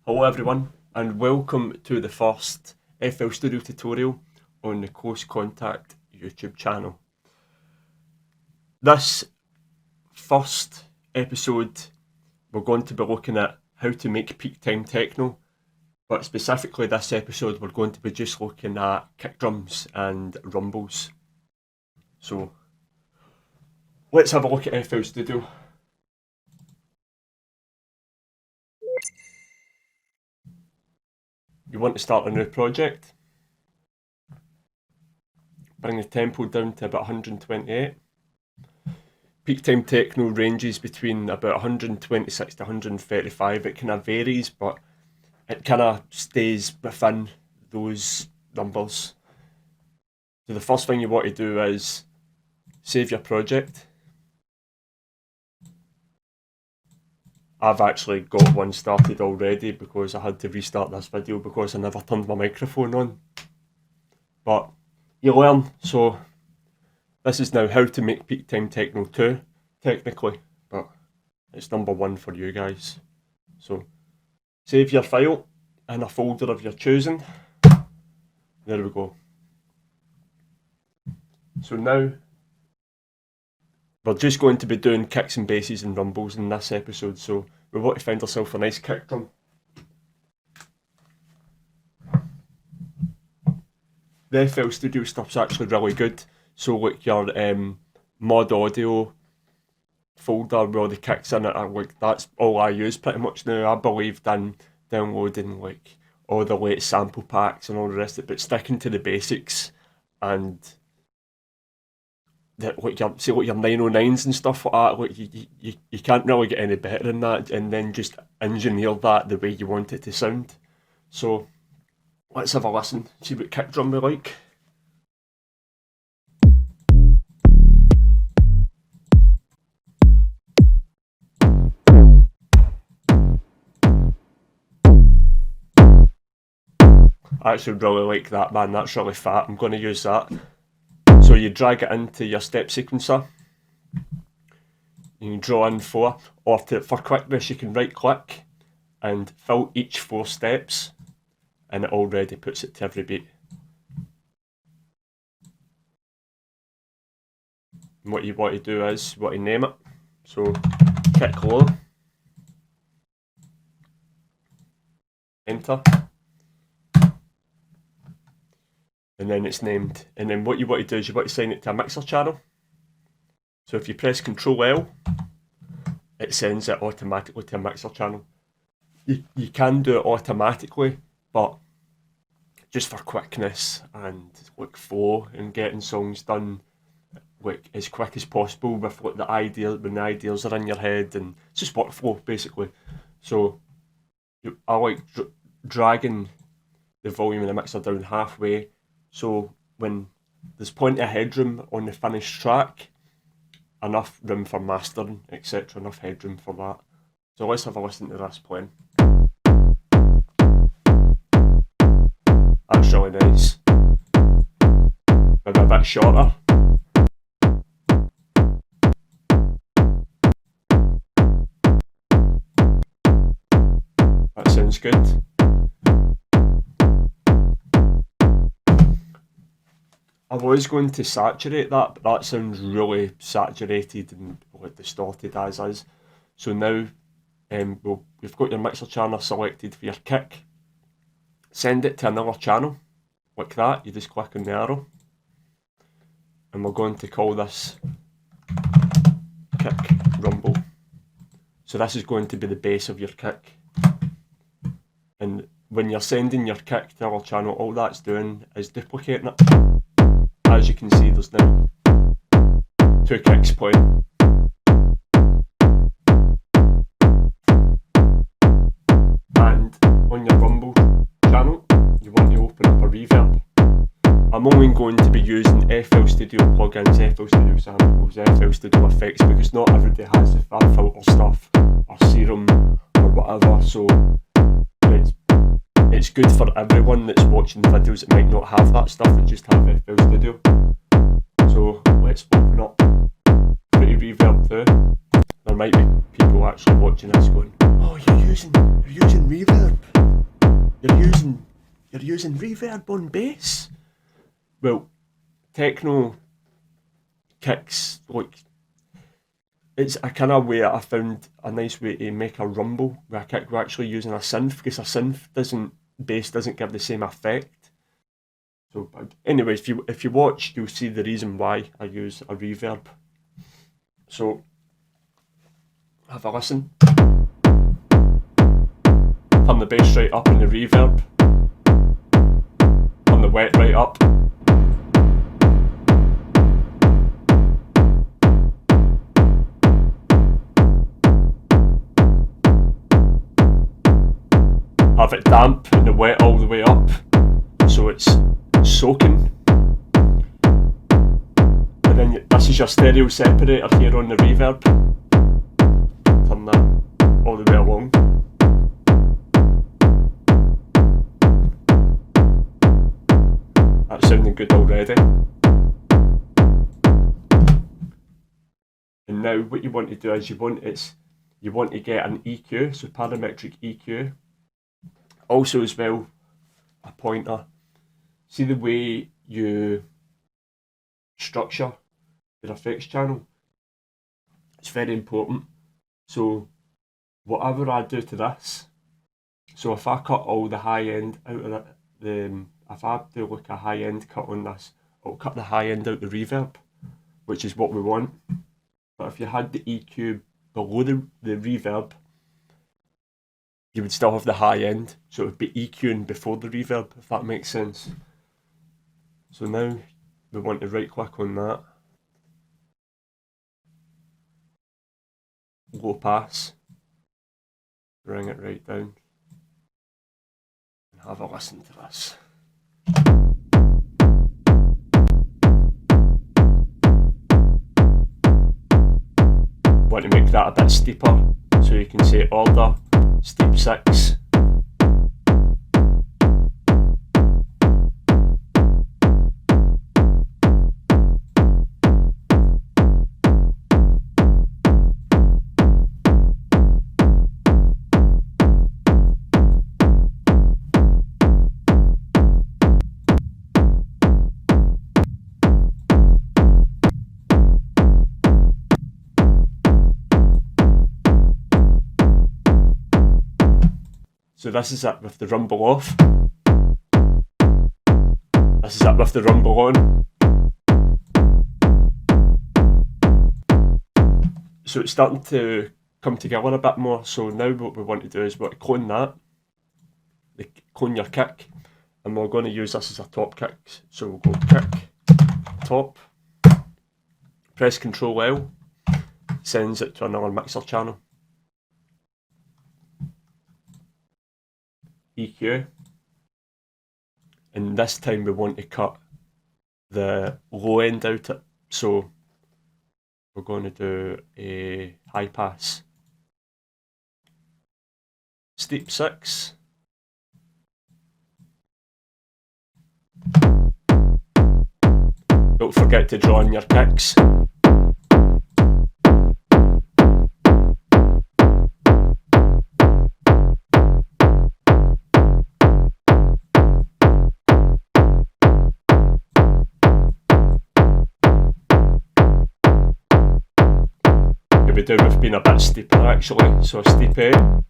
Hello everyone, and welcome to the first FL Studio tutorial on the Close Contact YouTube channel. This first episode we're going to be looking at how to make peak time techno, but specifically this episode we're going to be just looking at kick drums and rumbles. So let's have a look at FL Studio. You want to start a new project. Bring the tempo down to about 128. Peak time techno ranges between about 126 to 135. It kind of varies, but it kind of stays within those numbers. So the first thing you want to do is save your project. I've actually got one started already because I had to restart this video because I never turned my microphone on. But you learn, so this is now how to make peak time techno 2, technically, but it's number 1 for you guys. So save your file in a folder of your choosing. There we go. So now we're just going to be doing kicks and basses and rumbles in this episode, so we want to find ourselves a nice kick drum. The FL Studio stuff's actually really good, so like your mod audio folder with all the kicks in it, like that's all I use pretty much now. I believed in downloading like all the latest sample packs and all the rest of it, but sticking to the basics and like your 909s and stuff like that, like you can't really get any better than that, and then just engineer that the way you want it to sound. So let's have a listen, see what kick drum we like. I actually really like that, man, that's really fat, I'm going to use that. So you drag it into your step sequencer, you can draw in 4, or for quickness you can right click and fill each 4 steps, and it already puts it to every beat. And what you want to do is, you want to name it, so kick low, enter. And then it's named, and then what you want to do is you want to assign it to a mixer channel. So if you press Ctrl L, it sends it automatically to a mixer channel. You can do it automatically, but just for quickness and like flow and getting songs done like as quick as possible with like the ideas are in your head, and it's just workflow basically. So I like dragging the volume of the mixer down halfway, so when there's plenty of headroom on the finished track, enough room for mastering, etc., enough headroom for that. So let's have a listen to this playing. That's really nice. Maybe a bit shorter. That sounds good. I was going to saturate that, but that sounds really saturated and like distorted as is. So now you've got your mixer channel selected for your kick. Send it to another channel, like that. You just click on the arrow. And we're going to call this kick rumble. So this is going to be the base of your kick. And when you're sending your kick to our channel, all that's doing is duplicating it. As you can see, there's now 2 kicks playing. And on your rumble channel, you want to open up a reverb. I'm only going to be using FL Studio plugins, FL Studio samples, FL Studio effects, because not everybody has the fab filter stuff, or serum, or whatever, so it's good for everyone that's watching videos that might not have that stuff, that just have FL Studio. So let's open up Pretty Reverb too. There might be people actually watching this going, oh, you're using reverb? using reverb on bass. Well, techno kicks, like, it's a kind of way I found a nice way to make a rumble with a kick. We're actually using a synth, because a synth bass doesn't give the same effect. So anyway, if you watch, you'll see the reason why I use a reverb. So have a listen. Turn the bass right up and the reverb. Turn the wet right up. Have it damp and the wet all the way up, so it's soaking. And then this is your stereo separator here on the reverb. Turn that all the way along. That's sounding good already. And now what you want to do is you want to get an EQ, so parametric EQ. Also as well, a pointer. See the way you structure your effects channel? It's very important. So whatever I do to this, so if I cut all the high end out of if I do like a high end cut on this, I'll cut the high end out the reverb, which is what we want. But if you had the EQ below the reverb, you would still have the high end, so it would be EQing before the reverb, if that makes sense. So now we want to right click on that, low pass, bring it right down, and have a listen to this. Want to make that a bit steeper, so you can say order, steep 6. So this is it with the rumble off. This is it with the rumble on. So it's starting to come together a bit more. So now what we want to do is we want to clone that, clone your kick, and we're going to use this as a top kick. So we'll go kick, top, press Control L, sends it to another mixer channel. EQ, and this time we want to cut the low end out it, so we're going to do a high pass, steep 6, don't forget to draw in your kicks. We do with being a bit steeper actually, so a steep A.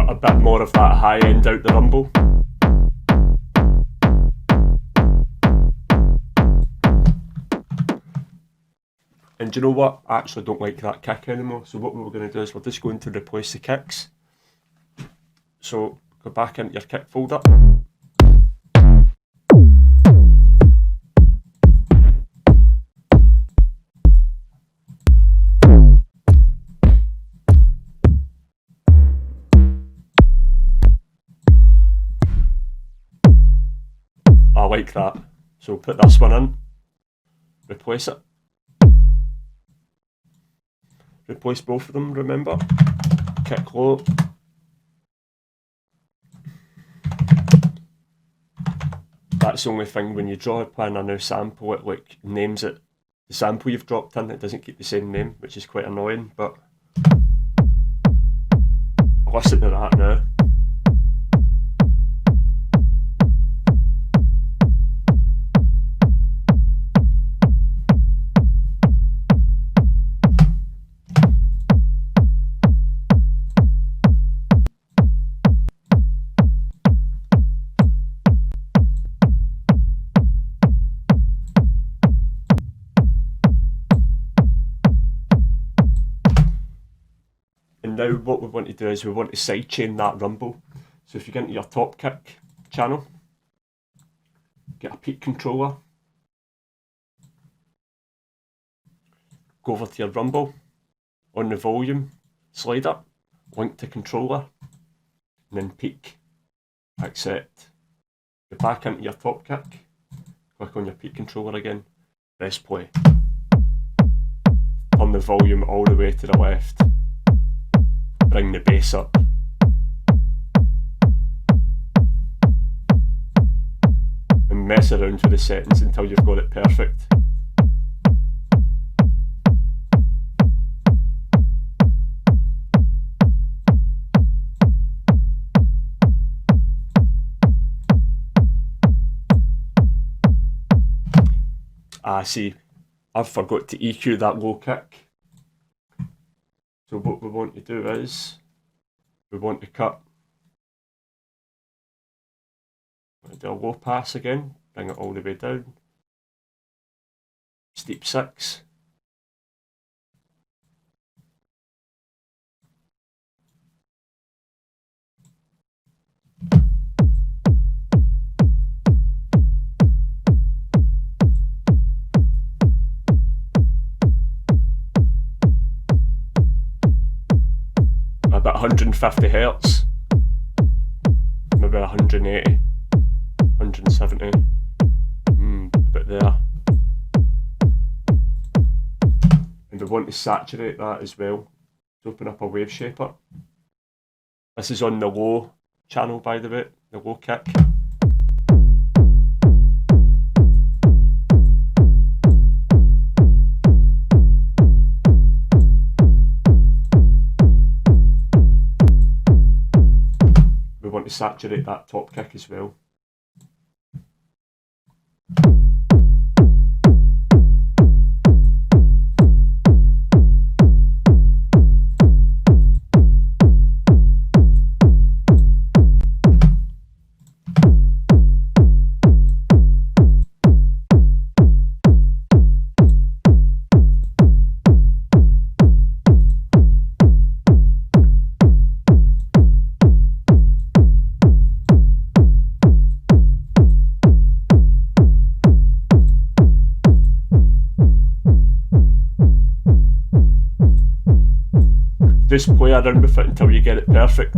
A bit more of that high end out the rumble. And do you know what? I actually don't like that kick anymore. So what we're going to do is we're just going to replace the kicks. So go back into your kick folder. like that. So put this one in, replace it. Replace both of them, remember? Kick low. That's the only thing, when you draw upon a new sample, it like names it. The sample you've dropped in, it doesn't keep the same name, which is quite annoying, but I'll listen to that now. And now what we want to do is we want to sidechain that rumble. So if you get into your top kick channel, get a peak controller, go over to your rumble, on the volume slider, link to controller, and then peak, accept. Go back into your top kick, click on your peak controller again, press play. Turn the volume all the way to the left. Bring the bass up. And mess around with the settings until you've got it perfect. See, I've forgot to EQ that low kick. So what we want to do is, we want to cut, do a low pass again, bring it all the way down, steep 6, about 150 Hertz, maybe 180, 170, about there. And we want to saturate that as well, to open up a wave shaper. This is on the low channel, by the way, the low kick. Saturate that top kick as well. Just play around with it until you get it perfect.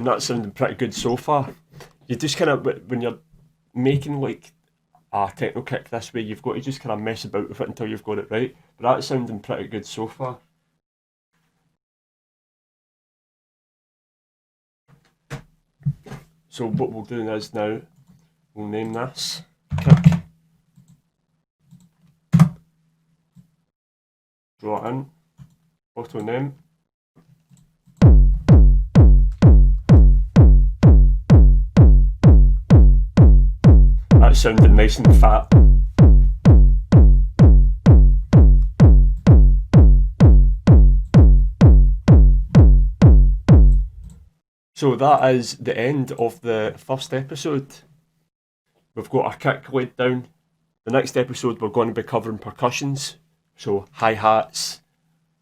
and that's sounding pretty good so far. You just kind of, when you're making like a techno kick this way, you've got to just kind of mess about with it until you've got it right. But that's sounding pretty good so far. So what we'll do is now, we'll name this kick. Draw it in, auto name. That's sounding nice and fat. So that is the end of the first episode. We've got our kick laid down. The next episode we're going to be covering percussions, so hi-hats,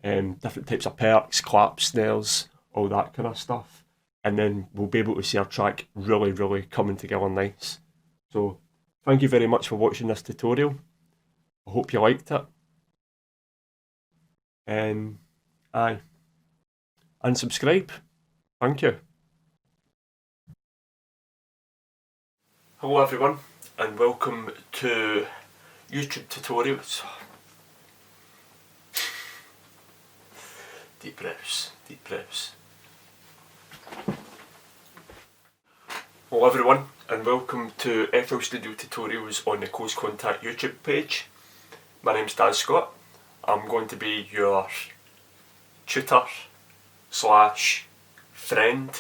different types of perks, claps, snares, all that kind of stuff. And then we'll be able to see our track really coming together nice. So thank you very much for watching this tutorial. I hope you liked it. Aye. And subscribe. Thank you. Hello everyone, and welcome to YouTube tutorials. Deep breaths, deep breaths. Hello everyone, and welcome to FL Studio Tutorials on the Close Contact YouTube page. My name's Dan Scott. I'm going to be your tutor / friend.